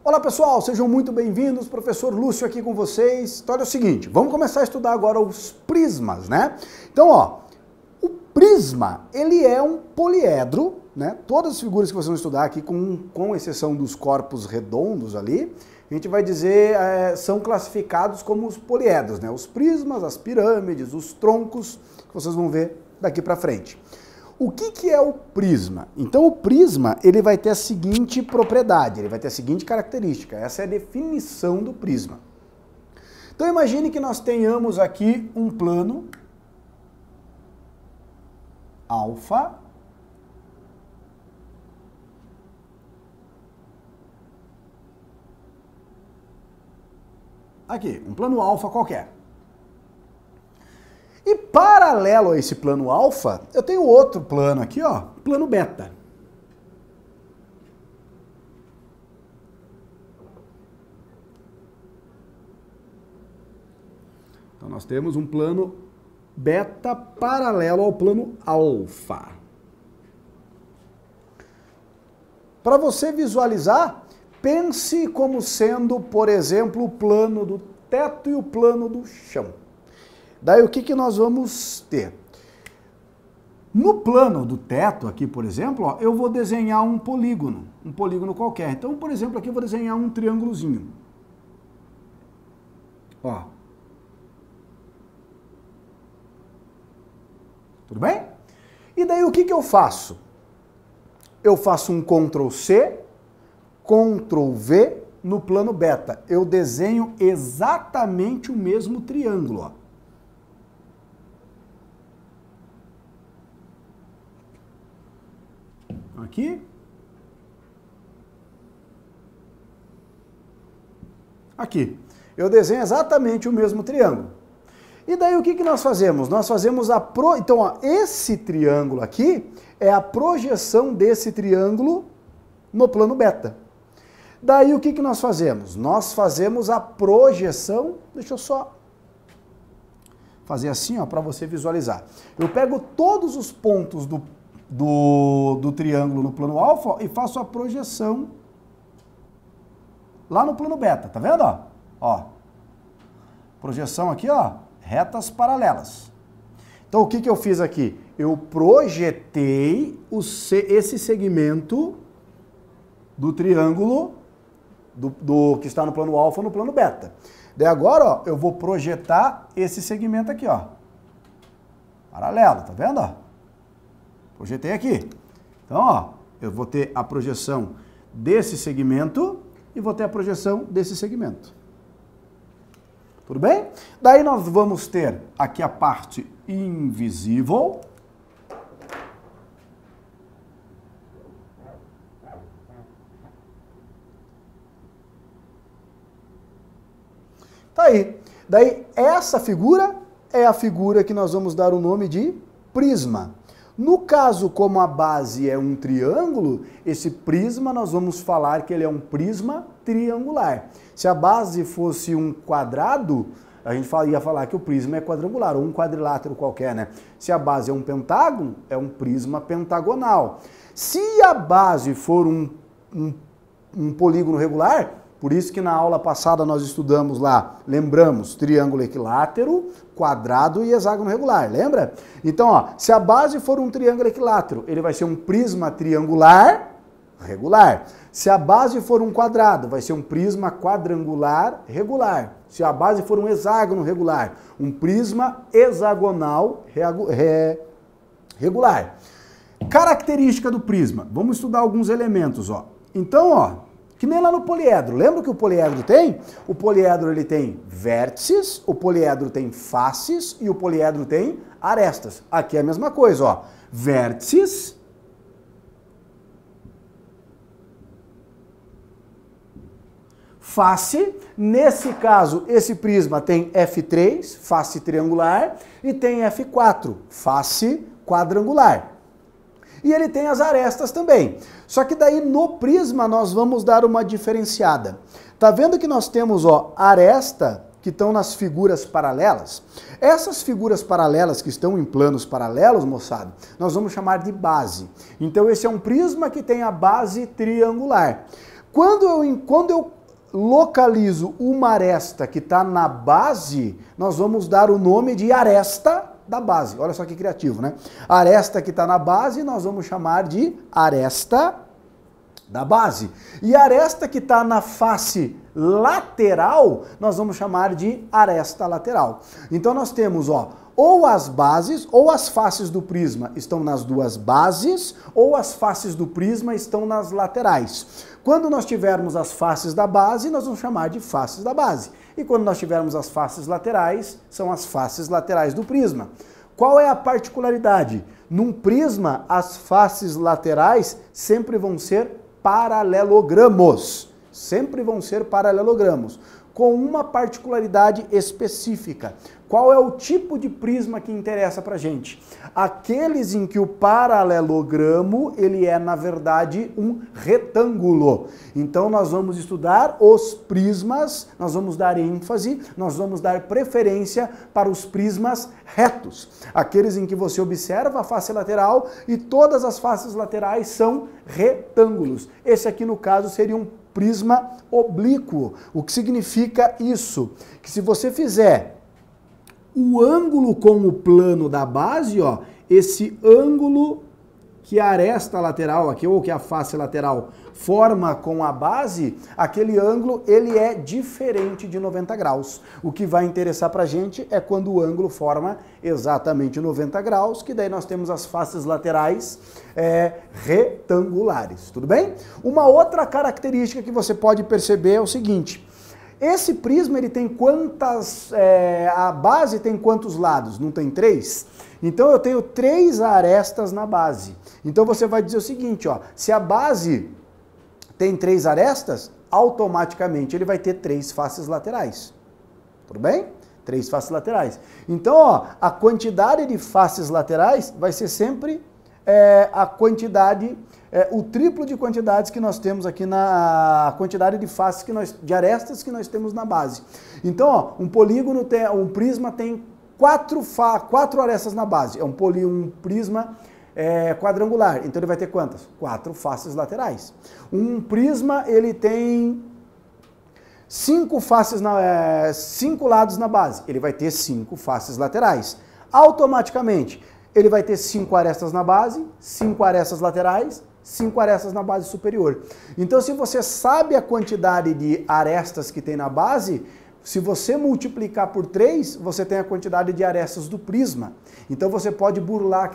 Olá pessoal, sejam muito bem-vindos, professor Lúcio aqui com vocês. Então olha o seguinte, vamos começar a estudar agora os prismas, né? Então ó, o prisma, ele é um poliedro, né? Todas as figuras que vocês vão estudar aqui, com exceção dos corpos redondos ali, a gente vai dizer, são classificados como os poliedros, né? Os prismas, as pirâmides, os troncos, que vocês vão ver daqui para frente. O que é o prisma? Então o prisma ele vai ter a seguinte propriedade, ele vai ter a seguinte característica, essa é a definição do prisma. Então imagine que nós tenhamos aqui um plano alfa, aqui, um plano alfa qualquer. E paralelo a esse plano alfa, eu tenho outro plano aqui, ó, plano beta. Então nós temos um plano beta paralelo ao plano alfa. Para você visualizar, pense como sendo, por exemplo, o plano do teto e o plano do chão. Daí o que nós vamos ter? No plano do teto aqui, por exemplo, ó, eu vou desenhar um polígono qualquer. Então, por exemplo, aqui eu vou desenhar um triângulozinho. Ó. Tudo bem? E daí o que eu faço? Eu faço um Ctrl+C, Ctrl+V no plano beta. Eu desenho exatamente o mesmo triângulo, ó. Aqui. Aqui. Eu desenho exatamente o mesmo triângulo. E daí o que nós fazemos? Nós fazemos Então, ó, esse triângulo aqui é a projeção desse triângulo no plano beta. Daí o que nós fazemos? Nós fazemos a projeção... Deixa eu só fazer assim, ó, para você visualizar. Eu pego todos os pontos do triângulo no plano alfa e faço a projeção lá no plano beta, tá vendo? Ó, projeção aqui, ó, retas paralelas. Então o que eu fiz aqui? Eu projetei esse segmento do triângulo que está no plano alfa no plano beta. Daí agora, ó, eu vou projetar esse segmento aqui, ó, paralelo, tá vendo? Ó? Projetei aqui. Então, ó, eu vou ter a projeção desse segmento e vou ter a projeção desse segmento. Tudo bem? Daí nós vamos ter aqui a parte invisível. Tá aí. Daí essa figura é a figura que nós vamos dar o nome de prisma. No caso, como a base é um triângulo, esse prisma nós vamos falar que ele é um prisma triangular. Se a base fosse um quadrado, a gente ia falar que o prisma é quadrangular, ou um quadrilátero qualquer, né? Se a base é um pentágono, é um prisma pentagonal. Se a base for um polígono regular, por isso que na aula passada nós estudamos lá, lembramos, triângulo equilátero, quadrado e hexágono regular, lembra? Então, ó, se a base for um triângulo equilátero, ele vai ser um prisma triangular regular. Se a base for um quadrado, vai ser um prisma quadrangular regular. Se a base for um hexágono regular, um prisma hexagonal regular. Característica do prisma. Vamos estudar alguns elementos, ó. Então, ó, que nem lá no poliedro. Lembra que o poliedro tem? O poliedro ele tem vértices, o poliedro tem faces e o poliedro tem arestas. Aqui é a mesma coisa, ó. Vértices, face. Nesse caso, esse prisma tem F3, face triangular, e tem F4, face quadrangular. E ele tem as arestas também. Só que daí no prisma nós vamos dar uma diferenciada. Tá vendo que nós temos, ó, aresta que estão nas figuras paralelas? Essas figuras paralelas que estão em planos paralelos, moçada, nós vamos chamar de base. Então esse é um prisma que tem a base triangular. Quando eu localizo uma aresta que está na base, nós vamos dar o nome de aresta da base. Olha só que criativo, né? A aresta que está na base, nós vamos chamar de aresta da base. E a aresta que está na face lateral, nós vamos chamar de aresta lateral. Então nós temos, ó, ou as bases ou as faces do prisma estão nas duas bases, ou as faces do prisma estão nas laterais. Quando nós tivermos as faces da base, nós vamos chamar de faces da base. E quando nós tivermos as faces laterais, são as faces laterais do prisma. Qual é a particularidade? Num prisma, as faces laterais sempre vão ser paralelogramos. Sempre vão ser paralelogramos, com uma particularidade específica. Qual é o tipo de prisma que interessa pra gente? Aqueles em que o paralelogramo, ele é, na verdade, um retângulo. Então nós vamos estudar os prismas, nós vamos dar ênfase, nós vamos dar preferência para os prismas retos. Aqueles em que você observa a face lateral e todas as faces laterais são retângulos. Esse aqui, no caso, seria um prisma oblíquo. O que significa isso? Que se você fizer o ângulo com o plano da base, ó, esse ângulo que a aresta lateral aqui, ou que a face lateral forma com a base, aquele ângulo, ele é diferente de 90 graus. O que vai interessar pra gente é quando o ângulo forma exatamente 90 graus, que daí nós temos as faces laterais retangulares, tudo bem? Uma outra característica que você pode perceber é o seguinte: esse prisma, ele tem quantas, a base tem quantos lados? Não tem 3? Então eu tenho 3 arestas na base. Então você vai dizer o seguinte, ó, se a base tem 3 arestas, automaticamente ele vai ter 3 faces laterais. Tudo bem? 3 faces laterais. Então, ó, a quantidade de faces laterais vai ser sempre a quantidade, o triplo de quantidades que nós temos aqui na quantidade de faces de arestas que nós temos na base. Então, ó, um polígono um prisma tem 4 arestas na base. É um prisma quadrangular. Então ele vai ter quantas? 4 faces laterais. Um prisma, ele tem 5 lados na base. Ele vai ter 5 faces laterais. Automaticamente, ele vai ter 5 arestas na base, 5 arestas laterais, 5 arestas na base superior. Então, se você sabe a quantidade de arestas que tem na base, se você multiplicar por 3, você tem a quantidade de arestas do prisma. Então, você pode burlar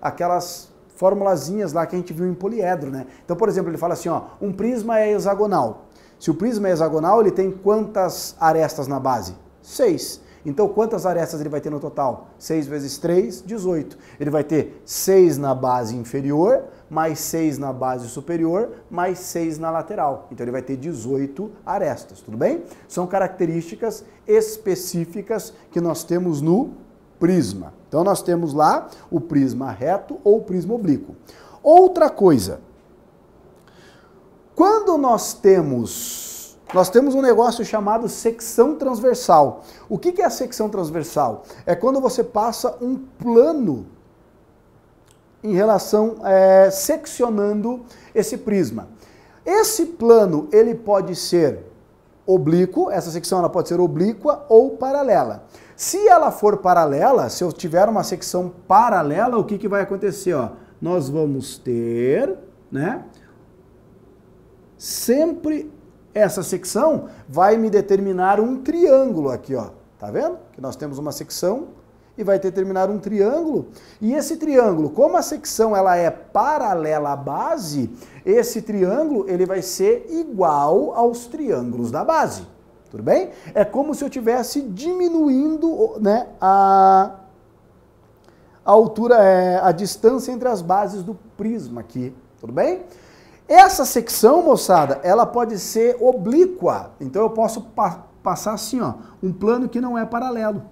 aquelas formulazinhas lá que a gente viu em poliedro, né? Então, por exemplo, ele fala assim, ó, um prisma é hexagonal. Se o prisma é hexagonal, ele tem quantas arestas na base? 6. Então, quantas arestas ele vai ter no total? 6 vezes 3, 18. Ele vai ter 6 na base inferior, mais 6 na base superior, mais 6 na lateral. Então, ele vai ter 18 arestas, tudo bem? São características específicas que nós temos no prisma. Então, nós temos lá o prisma reto ou o prisma oblíquo. Outra coisa, quando nós temos um negócio chamado secção transversal. O que é a secção transversal? É quando você passa um plano em relação, seccionando esse prisma. Esse plano, ele pode ser oblíquo, essa secção ela pode ser oblíqua ou paralela. Se ela for paralela, se eu tiver uma secção paralela, o que vai acontecer? Ó? Nós vamos ter, né, sempre essa secção vai me determinar um triângulo aqui, ó. Tá vendo? Que nós temos uma secção e vai determinar um triângulo. E esse triângulo, como a secção ela é paralela à base, esse triângulo ele vai ser igual aos triângulos da base. Tudo bem? É como se eu estivesse diminuindo, né, a altura, a distância entre as bases do prisma aqui. Tudo bem? Essa secção, moçada, ela pode ser oblíqua. Então eu posso passar assim, ó, um plano que não é paralelo.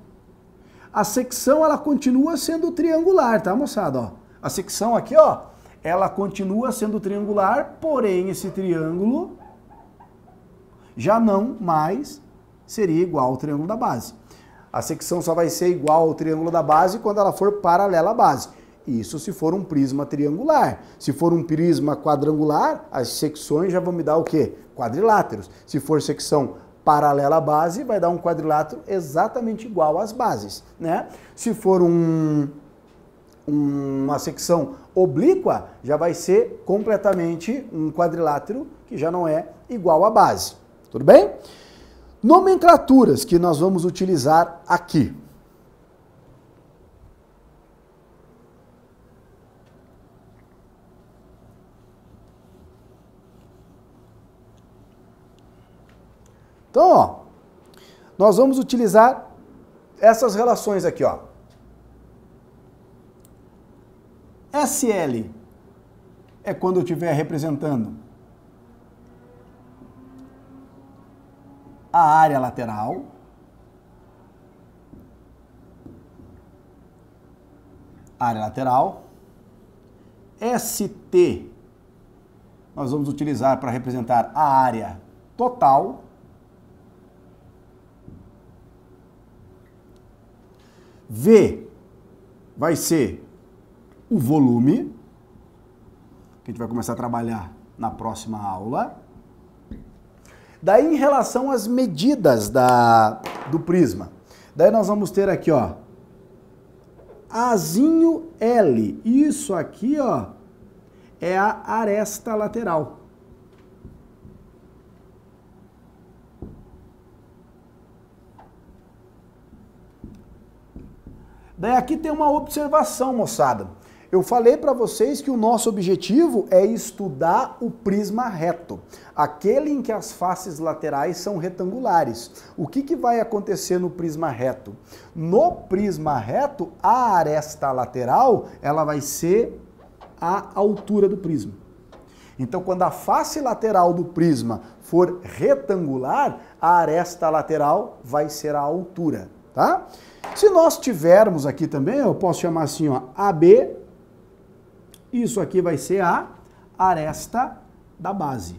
A secção, ela continua sendo triangular, tá, moçada? Ó, a secção aqui, ó, ela continua sendo triangular, porém esse triângulo já não mais seria igual ao triângulo da base. A secção só vai ser igual ao triângulo da base quando ela for paralela à base. Isso se for um prisma triangular. Se for um prisma quadrangular, as secções já vão me dar o quê? Quadriláteros. Se for secção paralela à base, vai dar um quadrilátero exatamente igual às bases, né? Se for uma secção oblíqua, já vai ser completamente um quadrilátero que já não é igual à base. Tudo bem? Nomenclaturas que nós vamos utilizar aqui. Então, ó, nós vamos utilizar essas relações aqui, ó. SL é quando eu estiver representando a área lateral. Área lateral. ST nós vamos utilizar para representar a área total. V vai ser o volume, que a gente vai começar a trabalhar na próxima aula. Daí, em relação às medidas do prisma, daí nós vamos ter aqui, ó, Azinho L. Isso aqui, ó, é a aresta lateral. Daí aqui tem uma observação, moçada. Eu falei para vocês que o nosso objetivo é estudar o prisma reto, aquele em que as faces laterais são retangulares. O que vai acontecer no prisma reto? No prisma reto, a aresta lateral, ela vai ser a altura do prisma. Então, quando a face lateral do prisma for retangular, a aresta lateral vai ser a altura, tá? Se nós tivermos aqui também, eu posso chamar assim, ó, AB, isso aqui vai ser a aresta da base.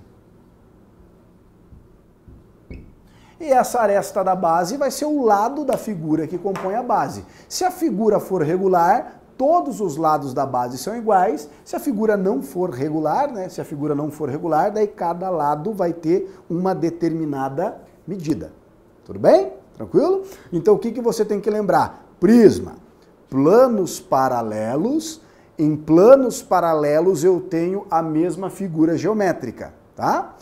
E essa aresta da base vai ser o lado da figura que compõe a base. Se a figura for regular, todos os lados da base são iguais. Se a figura não for regular, né? Se a figura não for regular, daí cada lado vai ter uma determinada medida. Tudo bem? Tranquilo? Então o que você tem que lembrar? Prisma, planos paralelos. Em planos paralelos eu tenho a mesma figura geométrica, tá?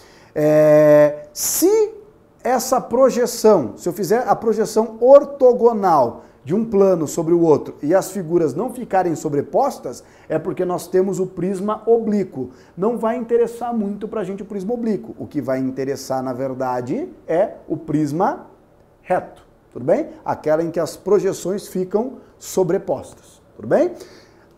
Se essa projeção, se eu fizer a projeção ortogonal de um plano sobre o outro e as figuras não ficarem sobrepostas, é porque nós temos o prisma oblíquo. Não vai interessar muito pra gente o prisma oblíquo. O que vai interessar, na verdade, é o prisma reto, tudo bem? Aquela em que as projeções ficam sobrepostas, tudo bem?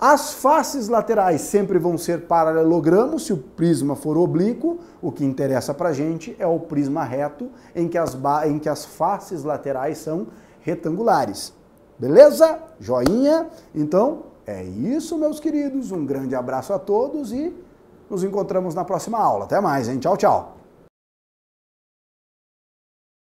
As faces laterais sempre vão ser paralelogramos se o prisma for oblíquo. O que interessa pra gente é o prisma reto, em que as faces laterais são retangulares. Beleza? Joinha? Então, é isso, meus queridos. Um grande abraço a todos e nos encontramos na próxima aula. Até mais, hein? Tchau, tchau.